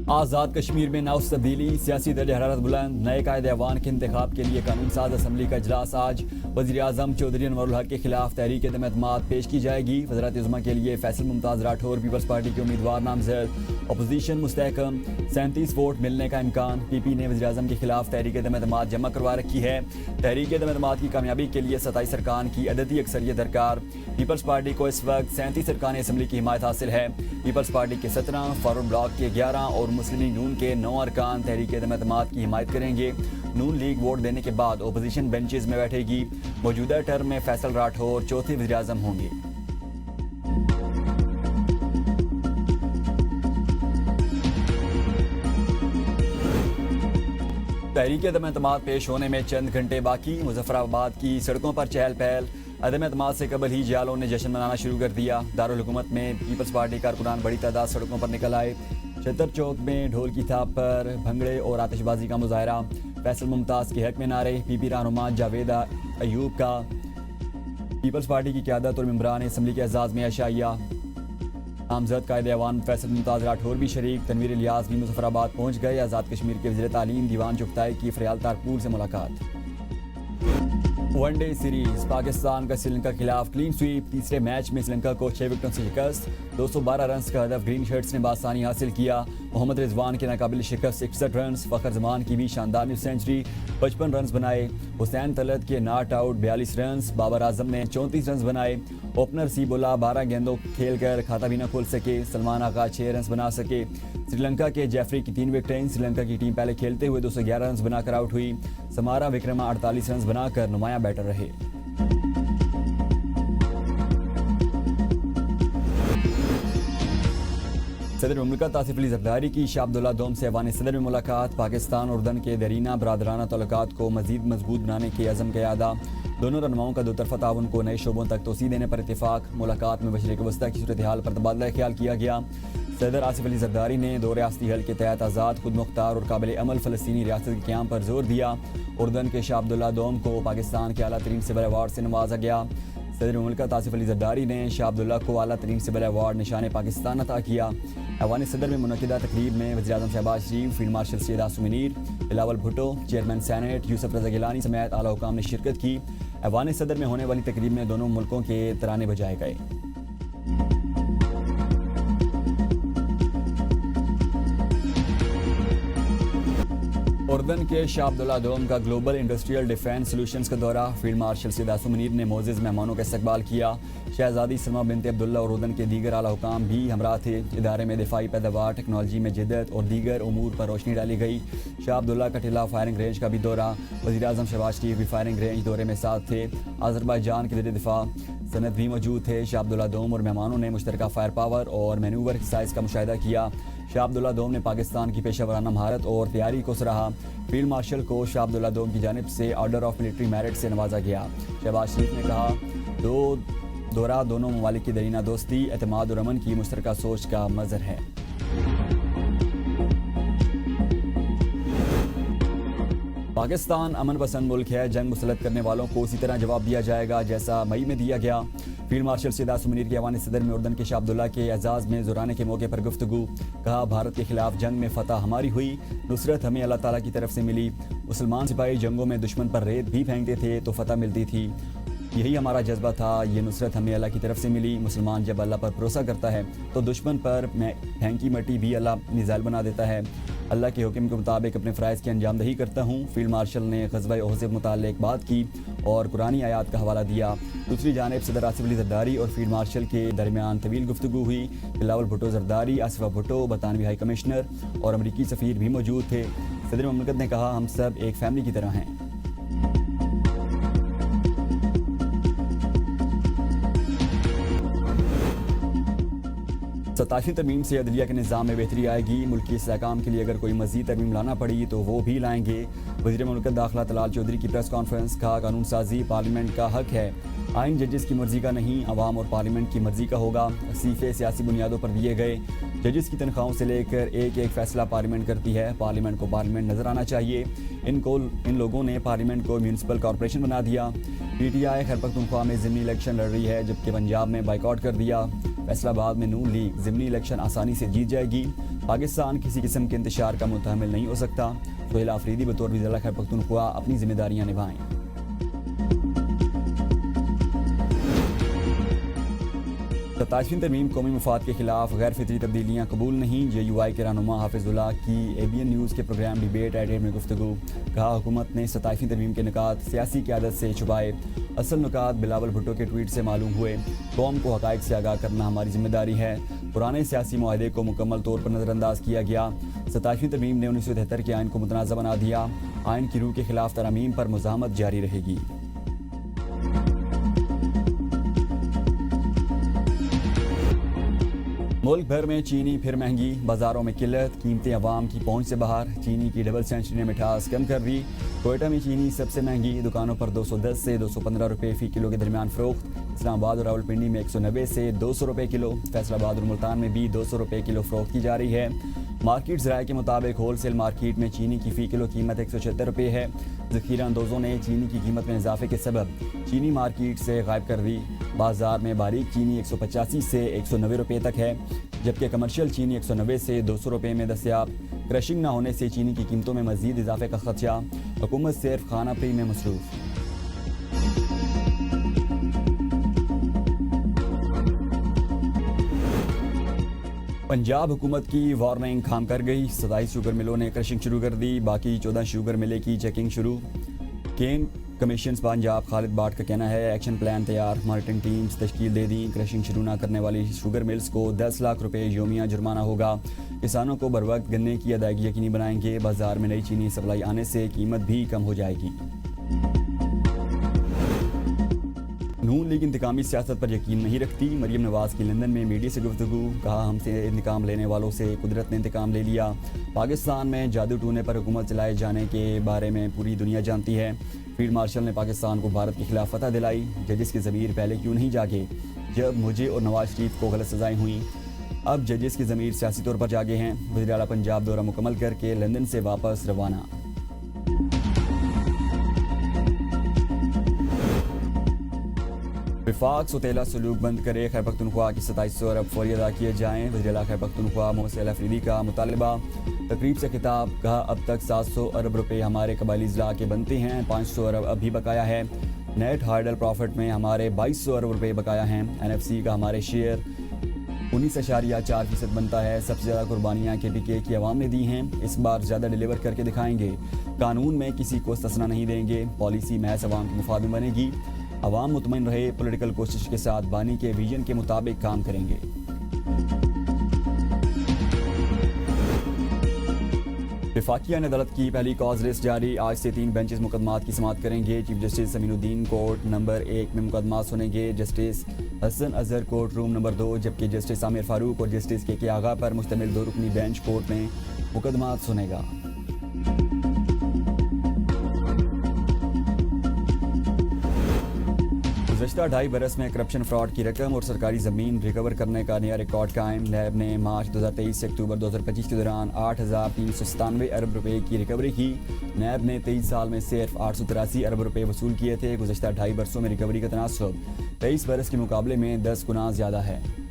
आज़ाद कश्मीर में नौ तब्दीली, सियासी दर्ज हरारत बुलंद, नए कायदे अवान के इंतखाब के लिए कानून साज असम्बली का इजलास आज। वज़ीर आज़म चौधरी अनवरुल हक के खिलाफ तहरीक एतमाद पेश की जाएगी। वज़रात उज़्मा के लिए फैसल मुमताज़ राठौर पीपल्स पार्टी के उम्मीदवार नामजद। अपोजिशन मुस्तहकम, 37 वोट मिलने का इम्कान। पीपी ने वज़ीर आज़म के खिलाफ तहरीक एतमाद जमा करवा रखी है। तहरीक एतमाद की कामयाबी के लिए 27 अरकान की अददी अक्सरियत दरकार। पीपल्स पार्टी को इस वक्त 37 अरकान असम्बली की हिमायत हासिल है। पीपल्स पार्टी के 17, फारूक ब्लॉक के 11 और मुस्लिम लीग नून के 9 अरकान तहरीक एतमाद की हिमायत करेंगे। नून लीग वोट देने के बाद ओपोजिशन बेंचेस में बैठेगी। मौजूदा टर्म में फैसल राठौर चौथे वज़ीर आज़म होंगे। तहरीक एतमाद पेश होने में चंद घंटे बाकी। मुजफ्फराबाद की सड़कों पर चहल पहल। अदम एतमाद से कबल ही जियालों ने जश्न मनाना शुरू कर दिया। दारुल हुकूमत में पीपल्स पार्टी कारकुनान बड़ी तादाद सड़कों पर निकल आए। छतर चौक में ढोल की थाप पर भंगड़े और आतिशबाजी का मुजाहरा। फैसल मुमताज़ के हक में नारे। पीपी रहनुमा जावेद अयूब का पीपल्स पार्टी की क़यादत और मेंबरान असम्बली के एजाज़ में अशाइया। नामजद कायदे अवान फैसल मुमताज़ राठौर भी शरीक। तनवीर इलियास भी मुजफ्फराबाद पहुँच गए। आज़ाद कश्मीर के वज़ीर तालीम दीवान चुगताई की फरियाल तारपुर से मुलाकात। वनडे सीरीज, पाकिस्तान का श्रीलंका के खिलाफ क्लीन स्वीप। तीसरे मैच में श्रीलंका को 6 विकेटों से शिकस्त। 212 रन का हदफ ग्रीन शर्ट्स ने बासानी हासिल किया। मोहम्मद रिजवान के नाकाबिल शिकस्त 61 रन। फ़खर जमान की भी शानदार सेंचुरी, 55 रन बनाए। हुसैन तलत के not out 42 run. Babar Azam ने 34 रन बनाए। ओपनर सीबोला 12 गेंदों खेलकर खाता भी न खोल सके। सलमान आगा 6 रन बना सके। श्रीलंका के जेफरी की 3 विकेटें। श्रीलंका की टीम पहले खेलते हुए 211 रन बनाकर आउट हुई। समारा विक्रमा 48 रन बनाकर नुमाया बैटर रहे। सदर मुमलिकत आसिफ अली जरदारी की शाह अब्दुल्ला दोम से ऐवान सदर में मुलाकात। पाकिस्तान और उर्दन के दरीना बरादराना तल्लुकात को मजीद मजबूत बनाने के अज़म का यादा। दोनों रहनुमाओं का दो तरफ़ा ताउन को नए शोबों तक तोसी देने पर इत्तेफाक। मुलाकात में मशरिक़ वस्ता की सूरत हाल पर तबादला ख्याल किया गया। सदर आसिफ अली जरदारी ने दो रियासती हल के तहत आज़ाद, खुद मुख्तार और काबिल अमल फ़लस्तीनी रियासत के क़याम पर जोर दिया। उर्दन के शाह अब्दुल्ला दोम को पाकिस्तान के आला तरीन सिविल अवार्ड से नवाजा गया। सदर मुमलिकत आसिफ अली जरदारी ने शाह अब्दुल्ला को आला तरीन सिविल अवार्ड निशान पाकिस्तान अता किया। ऐवान सदर में मुनक़िदा तकरीब में वज़ीर आज़म Shahbaz Sharif, field marshal Syed Asim Munir, Bilawal Bhutto, chairman senate Yusuf Raza Gilani समेत आला हुकाम ने शिरकत की। ऐवान सदर में होने वाली तकरीब में दोनों मुल्कों के तराने बजाए गए। उर्दन के शाह अब्दुल्ला दोम का ग्लोबल इंडस्ट्रियल डिफेंस सॉल्यूशंस का दौरा। फील्ड मार्शल सैयद आसिम मुनीर ने मोअज़्ज़िज़ मेहमानों का इस्तकबाल किया। शहजादी सलमा बिनते अब्दुल्ला और उर्दन के दीगर आला हुकाम भी हमरा थे। इदारे में दिफाई पैदावार, टेक्नोलॉजी में जिद्दत और दीगर उमूर पर रोशनी डाली गई। शाह अब्दुल्ला का टिला फायरिंग रेंज का भी दौरा। वज़ीर आज़म शहबाज शरीफ भी फायरिंग रेंज दौरे में साथ थे। अज़रबैजान के ज़ेर दिफा सनद भी मौजूद थे। शाह अब्दुल्ला दोम और मेहमानों ने मुश्तरका फायर पावर और मैनूवर एक्सरसाइज का मुशाहिदा किया। शाह अब्दुल्ला दोम ने पाकिस्तान की पेशा वराना महारत और तैयारी को सराहा। फील्ड मार्शल को शाह अब्दुल्ला दोम की जानिब से ऑर्डर ऑफ मिलिट्री मेरिट से नवाजा गया। शहबाज शरीफ ने कहा, दौरा दोनों ममालिक की दरीना दोस्ती, एतमाद और अमन की मुश्तरका सोच का मज़हर है। पाकिस्तान अमन पसंद मुल्क है। जंग मुसलत करने वालों को उसी तरह जवाब दिया जाएगा जैसा मई में दिया गया। फील्ड मार्शल सैयद आसिम मुनीर के ऐवान सदर में उर्दन के शाह अब्दुल्ला के एजाज़ में ज़ुराने के मौके पर गुफ्तगू। कहा, भारत के खिलाफ जंग में फतह हमारी हुई, नुसरत हमें अल्लाह ताला की तरफ से मिली। मुसलमान सिपाही जंगों में दुश्मन पर रेत भी फेंकते थे तो फतह मिलती थी। यही हमारा जज्बा था। ये नुसरत हमें अल्लाह की तरफ से मिली। मुसलमान जब अल्लाह पर भरोसा करता है तो दुश्मन पर फेंकी मट्टी भी अल्लाह मिसाइल बना देता है। अल्लाह के हुक्म के मुताबिक अपने फ़राइज़ की अंजामदही करता हूँ। फील्ड मार्शल ने ग़ज़वा ओहद से मुताल्लिक़ बात की और कुरानी आयात का हवाला दिया। दूसरी जानिब सदर आसिफ अली जरदारी और फील्ड मार्शल के दरमियान तवील गुफ्तगू हुई। बिलावल भुट्टो जरदारी, आसिफा भुट्टो, बरतानवी हाई कमिश्नर और अमरीकी सफ़ीर भी मौजूद थे। सदर मुमलिकत ने कहा, हम सब एक फैमिली की तरह हैं। 87वीं तरमीम से अदलिया के निज़ाम में बेहतरी आएगी। मुल्की इस्तेहकाम के लिए अगर कोई मज़ीद तरमीम लाना पड़ी तो वो भी लाएंगे। वज़ीर मुमलिकत दाखिला तलाल चौधरी की प्रेस कॉन्फ्रेंस। कहा, कानून साजी पार्लियामेंट का हक है। आइन जजेस की मर्जी का नहीं, अवाम और पार्लियामेंट की मर्जी का होगा। वसीफ़े सियासी बुनियादों पर दिए गए। जजेस की तनख्वाहों से लेकर एक एक फैसला पार्लियामेंट करती है। पार्लियामेंट को पार्लियामेंट नजर आना चाहिए। इन लोगों ने पार्लियामेंट को म्यूनसिपल कॉरपोरेशन बना दिया। PTI खैबर पख्तूनख्वा में ज़िमनी इलेक्शन लड़ रही है जबकि पंजाब में बाइकआउट कर दिया। फैसलाबाद में नून लीग ज़िमनी इलेक्शन आसानी से जीत जाएगी। पाकिस्तान किसी किस्म के इंतशार का मुतहमिल नहीं हो सकता। सोहेल आफरीदी बतौर वज़ीर खैबर पख्तूनख्वा अपनी जिम्मेदारियां निभाएं। 27वीं तरमीम कौमी मफाद के खिलाफ गैर फितरी तब्दीलियाँ कबूल नहीं। JUI के रहनुमा हाफिजुल्लाह की ABN न्यूज़ के प्रोग्राम डिबेट एट 8 में गुफ्तगू। कहा हुकूमत ने 27वीं तरमीम के निकात सियासी क़यादत से छुपाए, असल नुकात बिलावल भुट्टो के ट्वीट से मालूम हुए। कौम को हक़ाइक़ से आगाह करना हमारी जिम्मेदारी है। पुराने सियासी मुआहदे को मुकम्मल तौर पर नज़रअंदाज किया गया। 27वीं तरमीम ने 1973 के आइन को मुतनाज़ बना दिया। आइन की रूह के खिलाफ तरमीम पर मुज़ाहमत जारी रहेगी। मुल्क भर में चीनी फिर महंगी, बाजारों में किल्लत, कीमतें अवाम की पहुंच से बाहर। चीनी की डबल सेंचुरी ने मिठास कम कर दी। कोयटा में चीनी सबसे महंगी, दुकानों पर 210 से 215 रुपये फ़ी किलो के दरमियान फ़रोख्त। इस्लामाबाद और रावलपिंडी में 190 से 200 रुपये किलो। फैसलाबाद और मुल्तान में भी 200 रुपये किलो फ़रोख्त की जा रही है। मार्केट ज़राए के मुताबिक होलसेल मार्केट में चीनी की फ़ी किलो कीमत 176 रुपये है। ज़ख़ीरा अंदोज़ों ने चीनी की कीमत में इजाफे के सबब चीनी मार्केट से गायब कर दी। बाजार में बारीक चीनी 185 से 190 रुपये तक है, जबकि कमर्शियल चीनी 190 से 200 रुपये में दस्तयाब। क्रशिंग न होने से चीनी की कीमतों में मज़ीद इजाफे का खदशा। हुकूमत सिर्फ खाना पी में मसरूफ़। पंजाब हुकूमत की वार्निंग खाम कर गई। 27 शुगर मिलों ने क्रशिंग शुरू कर दी, बाकी 14 शुगर मिले की चेकिंग शुरू। केन कमीशन पंजाब खालिद बाट का कहना है एक्शन प्लान तैयार, मॉनिटरिंग टीम्स तश्कील दे दी। क्रशिंग शुरू न करने वाली शुगर मिल्स को 10 लाख रुपए योमिया जुर्माना होगा। किसानों को बर वक्त गन्ने की अदायगी यकीनी बनाएंगे। बाजार में नई चीनी सप्लाई आने से कीमत भी कम हो जाएगी। नून लीग इंतकामी सियासत पर यकीन नहीं रखती। मरियम नवाज़ की लंदन में मीडिया से गुफ्तगू। कहा हमसे इंतकाम लेने वालों से कुदरत ने इंतकाम ले लिया। पाकिस्तान में जादू टूने पर हुकूमत चलाए जाने के बारे में पूरी दुनिया जानती है। फील्ड मार्शल ने पाकिस्तान को भारत के खिलाफ फतह दिलाई। जजेस की ज़मीर पहले क्यों नहीं जागे जब मुझे और नवाज शरीफ को गलत सजाएं हुई। अब जजेस की ज़मीर सियासी तौर पर जागे हैं। वज़ीर आला पंजाब दौरा मुकम्मल करके लंदन से वापस रवाना। विफाक सौतेला सलूक बंद करे, खैबर पख्तूनख्वा की 2700 अरब फौरी अदा किए जाएँ। वज़ीर आला खैबर पख्तूनख्वा सोहेल आफरीदी का मुतालबा। तकरीब से खिताब। कहा अब तक 700 अरब रुपये हमारे कबायली अजला के बनते हैं, 500 अरब अभी बकाया है। नेट हार्डल प्रॉफिट में हमारे 2200 अरब रुपये बकाया हैं। NFC का हमारे शेयर 19.4% बनता है। सबसे ज़्यादा कुर्बानियाँ KPK की आवाम ने दी हैं। इस बार ज़्यादा डिलीवर करके दिखाएंगे। कानून में किसी को ससना नहीं देंगे। पॉलिसी महज अवाम के मुफाद में बनेगी। अवाम मुतमईन रहे। पॉलिटिकल कोशिश के साथ बानी के विजन के मुताबिक काम करेंगे। वफाकिया अदालत की पहली कॉज लिस्ट जारी। आज से 3 बेंचेस मुकदमात की समाअत करेंगे। Chief justice Aminuddin court number 1 में मुकदमा सुनेंगे। Justice Hasan Azhar court room number 2, जबकि जस्टिस आमिर फारूक और जस्टिस KK आगा पर मुश्तमिल 2 रुकनी बेंच कोर्ट में मुकदमात सुनेगा। गुज़श्ता 2.5 बरस में करप्शन फ्रॉड की रकम और सरकारी ज़मीन रिकवर करने का नया रिकॉर्ड कायम। नैब ने मार्च 2023 से अक्टूबर 2025 के दौरान 8,397 अरब रुपए की रिकवरी की। नैब ने 23 साल में सिर्फ 883 अरब रुपए वसूल किए थे। गुज़श्ता 2.5 बरसों में रिकवरी का तनासब 23 बरस के मुकाबले में 10 गुना ज़्यादा है।